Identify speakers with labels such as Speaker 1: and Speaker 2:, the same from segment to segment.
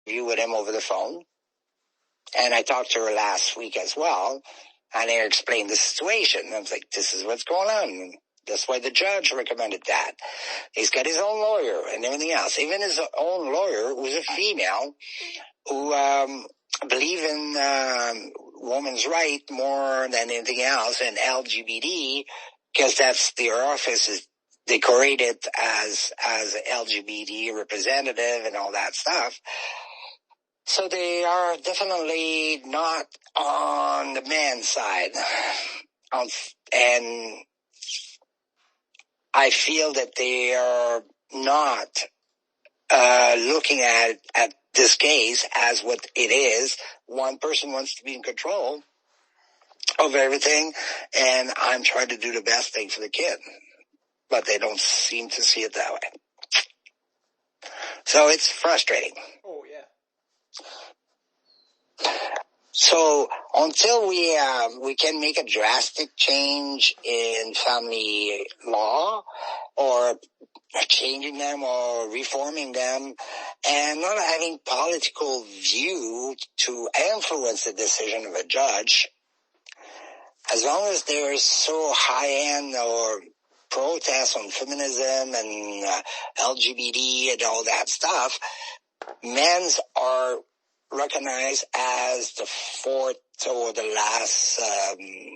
Speaker 1: interview with him over the phone. And I talked to her last week as well. And I explained the situation. I was like, this is what's going on. And that's why the judge recommended that. He's got his own lawyer and everything else. Even his own lawyer was a female who believe in women's right more than anything else, and LGBT, because that's their office is decorated as LGBT representative and all that stuff. So they are definitely not on the men's side. And I feel that they are not looking at this case as what it is. One person wants to be in control of everything, and I'm trying to do the best thing for the kid. But they don't seem to see it that way. So it's frustrating.
Speaker 2: Oh, yeah.
Speaker 1: So until we can make a drastic change in family law, or changing them or reforming them, and not having political view to influence the decision of a judge, as long as there's so high-end or protests on feminism and LGBT and all that stuff, men's are recognized as the fourth or the last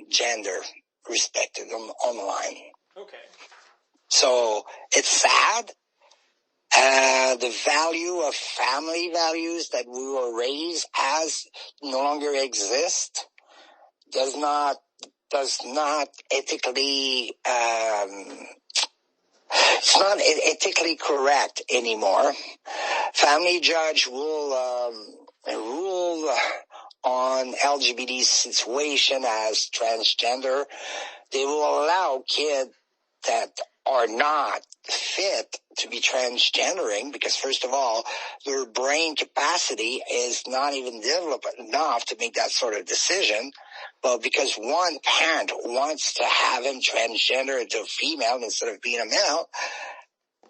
Speaker 1: gender respected online.
Speaker 2: Okay.
Speaker 1: So it's sad. The value of family values that we were raised as no longer exist. Does not ethically, it's not ethically correct anymore. Family judge will rule on LGBT situation as transgender. They will allow kids that are not fit to be transgendering, because first of all, their brain capacity is not even developed enough to make that sort of decision. But because one parent wants to have him transgender into a female instead of being a male,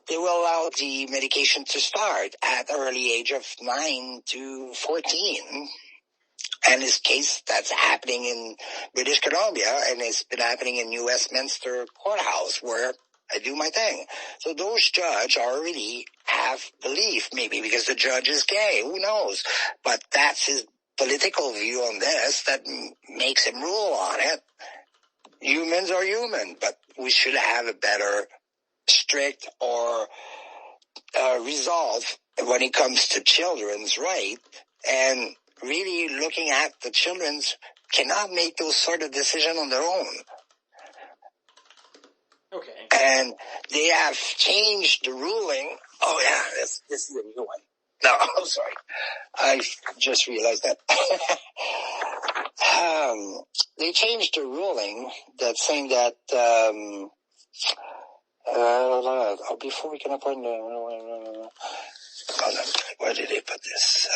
Speaker 1: they will allow the medication to start at the early age of 9 to 14. And in this case, that's happening in British Columbia, and it's been happening in New Westminster Courthouse, where I do my thing. So those judges already have belief, maybe because the judge is gay, who knows? But that's his political view on this that makes him rule on it. Humans are human, but we should have a better strict or resolve when it comes to children's right, and really looking at the children's cannot make those sort of decisions on their own.
Speaker 2: Okay.
Speaker 1: And they have changed the ruling. Oh yeah, this is a new one. No, I'm sorry. I just realized that. They changed the ruling that's saying that before we can appoint where did they put this?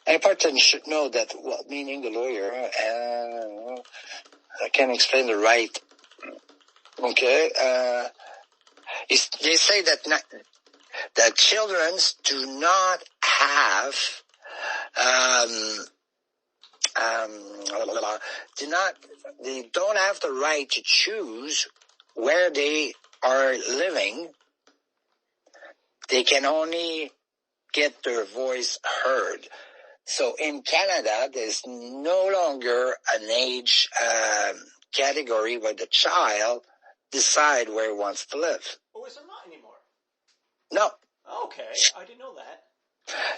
Speaker 1: A person should know that, well, meaning the lawyer, I can't explain the right. Okay, they say that children do not have, they don't have the right to choose where they are living. They can only get their voice heard. So in Canada, there's no longer an age category where the child decide where he wants to live.
Speaker 2: Oh, is there not anymore?
Speaker 1: No.
Speaker 2: Okay, I didn't know that.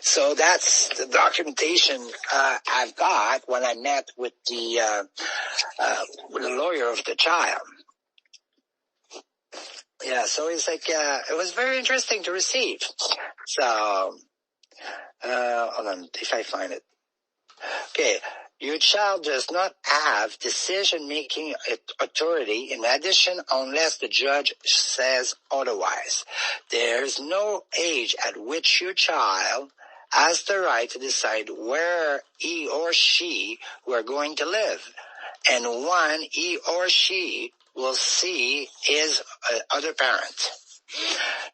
Speaker 1: So that's the documentation I've got when I met with the lawyer of the child. Yeah, so it's like it was very interesting to receive. So hold on, if I find it. Okay. Your child does not have decision-making authority in addition unless the judge says otherwise. There's no age at which your child has the right to decide where he or she were going to live, and when he or she will see his other parent.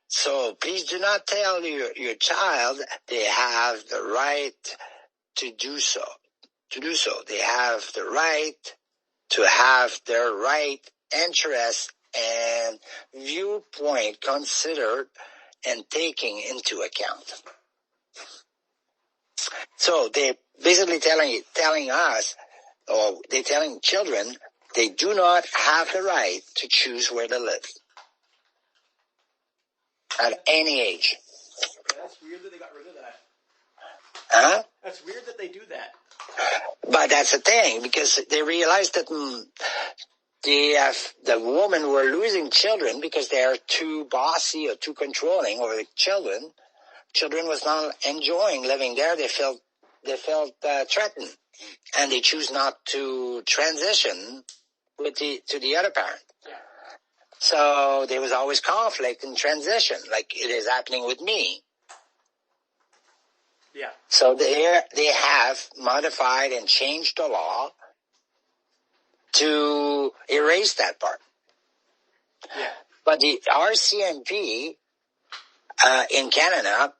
Speaker 1: So please do not tell your child they have the right to do so. They have the right to have their right interest and viewpoint considered and taken into account. So they're basically telling us, or they're telling children, they do not have the right to choose where to live at any age.
Speaker 2: That's weird that they got rid of that.
Speaker 1: Huh?
Speaker 2: That's weird that they do that.
Speaker 1: But that's the thing, because they realized that the women were losing children because they are too bossy or too controlling over the children. Children was not enjoying living there. They felt threatened, and they choose not to transition to the other parent.
Speaker 2: Yeah.
Speaker 1: So there was always conflict in transition, like it is happening with me.
Speaker 2: Yeah.
Speaker 1: So they have modified and changed the law to erase that part.
Speaker 2: Yeah.
Speaker 1: But the RCMP in Canada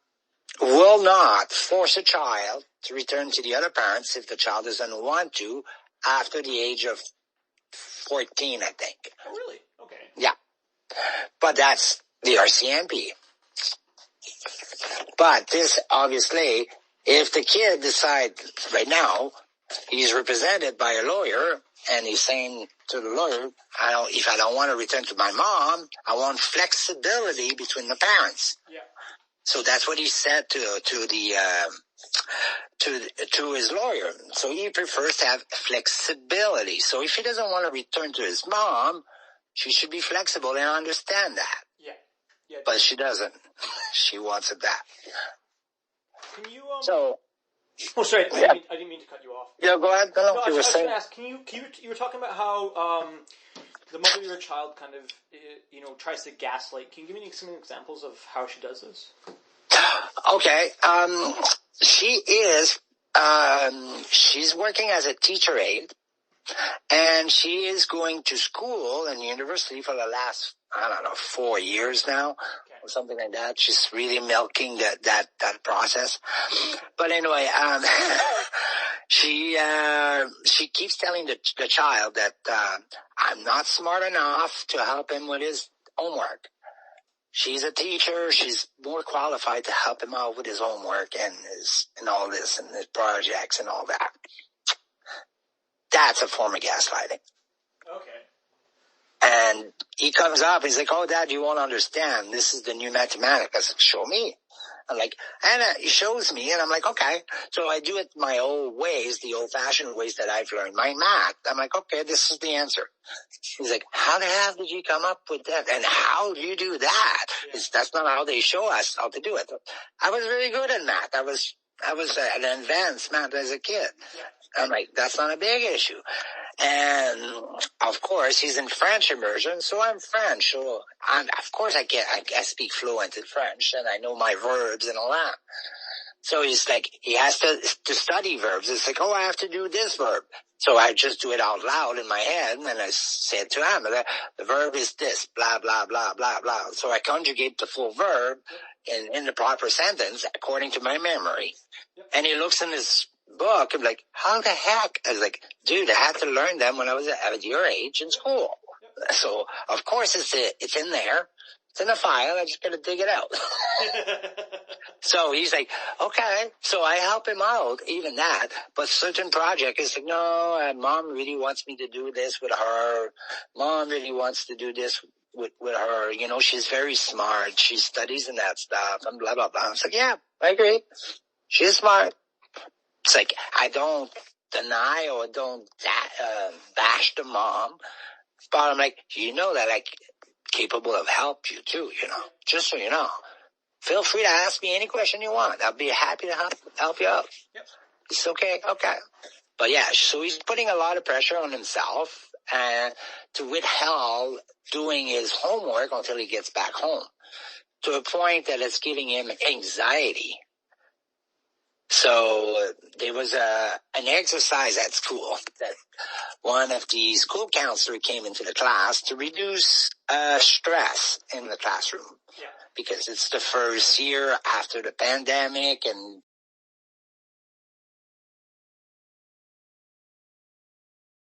Speaker 1: will not force a child to return to the other parents if the child doesn't want to after the age of 14, I think.
Speaker 2: Oh, really? Okay.
Speaker 1: Yeah. But that's the RCMP. But this, obviously, if the kid decides right now, he's represented by a lawyer, and he's saying to the lawyer, if I don't want to return to my mom, I want flexibility between the parents.
Speaker 2: Yeah.
Speaker 1: So that's what he said to his lawyer. So he prefers to have flexibility. So if he doesn't want to return to his mom, she should be flexible and understand that.
Speaker 2: Yeah. Yeah.
Speaker 1: But she doesn't. She wants it back.
Speaker 2: Can you
Speaker 1: So.
Speaker 2: Oh, sorry.
Speaker 1: Yeah.
Speaker 2: I didn't mean to cut you off.
Speaker 1: Yeah, go ahead. No,
Speaker 2: No, I
Speaker 1: you were
Speaker 2: was
Speaker 1: saying.
Speaker 2: going to ask. You were talking about how the mother of your child kind of tries to gaslight. Can you give me some examples of how she does this?
Speaker 1: Okay. She is. She's working as a teacher aide, and she is going to school and university for the last 4 years now. Or something like that. She's really milking that process. But anyway, she keeps telling the child that I'm not smart enough to help him with his homework. She's a teacher. She's more qualified to help him out with his homework and all this and his projects and all that. That's a form of gaslighting.
Speaker 2: Okay.
Speaker 1: And he comes up, he's like, oh, Dad, you won't understand. This is the new mathematics. I said, show me. I'm like, and he shows me, and I'm like, okay. So I do it my old ways, the old-fashioned ways that I've learned my math. I'm like, okay, this is the answer. He's like, how the hell did you come up with that? And how do you do that?
Speaker 2: Yeah.
Speaker 1: That's not how they show us how to do it. I was very good at math. I was an advanced math as a kid.
Speaker 2: Yeah.
Speaker 1: I'm like, that's not a big issue. And of course, he's in French immersion, so I'm French. So of course I speak fluent in French, and I know my verbs and all that. So he's like, he has to study verbs. It's like, oh, I have to do this verb. So I just do it out loud in my head, and I said to him, the verb is this, blah, blah, blah, blah, blah. So I conjugate the full verb in the proper sentence according to my memory. And he looks in his book, I'm like, how the heck? I was like, dude, I had to learn them when I was at your age in school. So, of course, it's in there. It's in a file. I just got to dig it out. So he's like, okay. So I help him out, even that. But certain project is like, no, Mom really wants me to do this with her. Mom really wants to do this with her. She's very smart. She studies and that stuff and blah, blah, blah. I was like, yeah, I agree. She's smart. It's like, I don't deny or don't bash the mom, but I'm like, that I'm capable of help you too, just so you know. Feel free to ask me any question you want. I'll be happy to help you out.
Speaker 2: Yep.
Speaker 1: It's okay. But yeah, so he's putting a lot of pressure on himself to withhold doing his homework until he gets back home, to a point that it's giving him anxiety. So there was an exercise at school that one of the school counselor came into the class to reduce stress in the classroom.
Speaker 2: Yeah.
Speaker 1: Because it's the first year after the pandemic and